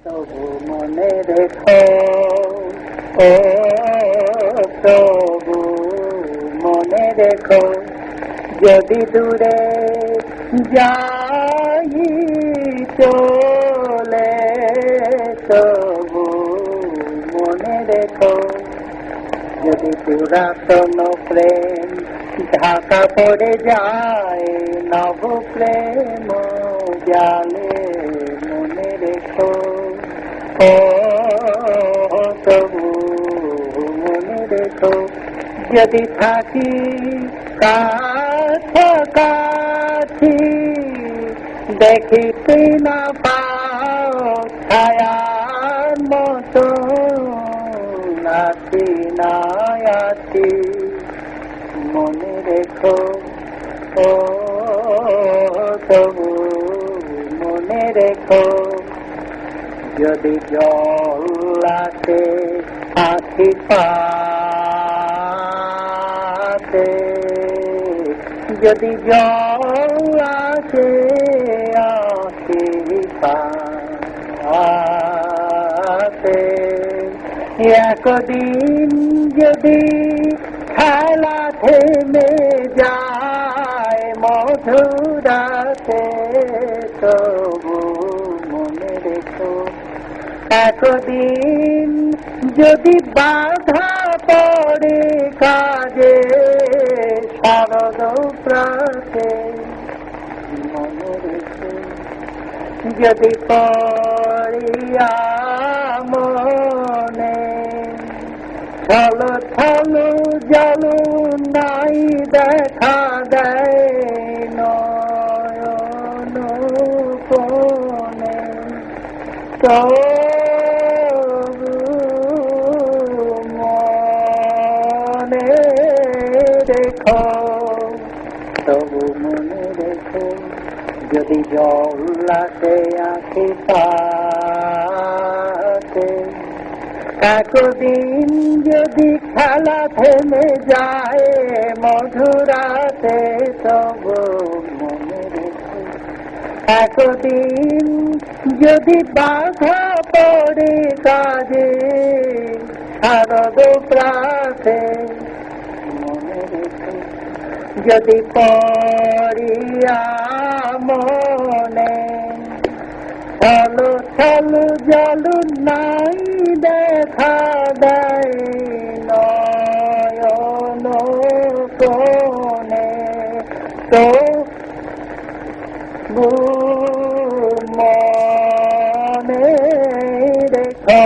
তবু মনে রেখো, ও তবু মনে রেখো, যদি দূরে যাই চলে, তবু মনে রেখো, যদি পুরাতন প্রেম ঢাকা পড়ে যায়, নব প্রেম জালে মনে রেখো, ও তবু মনে রেখো, যদি থাকি কাছাকাছি দেখিতে না পাও ছায়ার মতো, আছি না আছি মনে রেখো, ও তবু মনে রেখো, যদি জল আসে আখি পাতে, যদি জল আসে আখি পাতে, একদিন যদি খেলা থেমে যায় মধুরাতে, তবু মনে রেখো, একদিন যদি বাধা পড়ে কাজে শারদ প্রাতে, মনে রেখো, যদি পড়িয়া মনে ছল ছল জল নাই দেখা দেয় নয়ন কোণে, তবু মনে রেখো, তবু মনে রেখো, যদি জল আসে আঁখি পাতে, একদিন যদি খেলা থেমে যায় মধুরাতে, তবু মনে রেখো, একদিন যদি বাধা পড়ে কাজে শারদ প্রাতে, মনে রেখো, যদি পড়িয়া মনে ছল ছল জল নাই দেখা দেয় নয়ন কোণে, তবু মনে রেখো।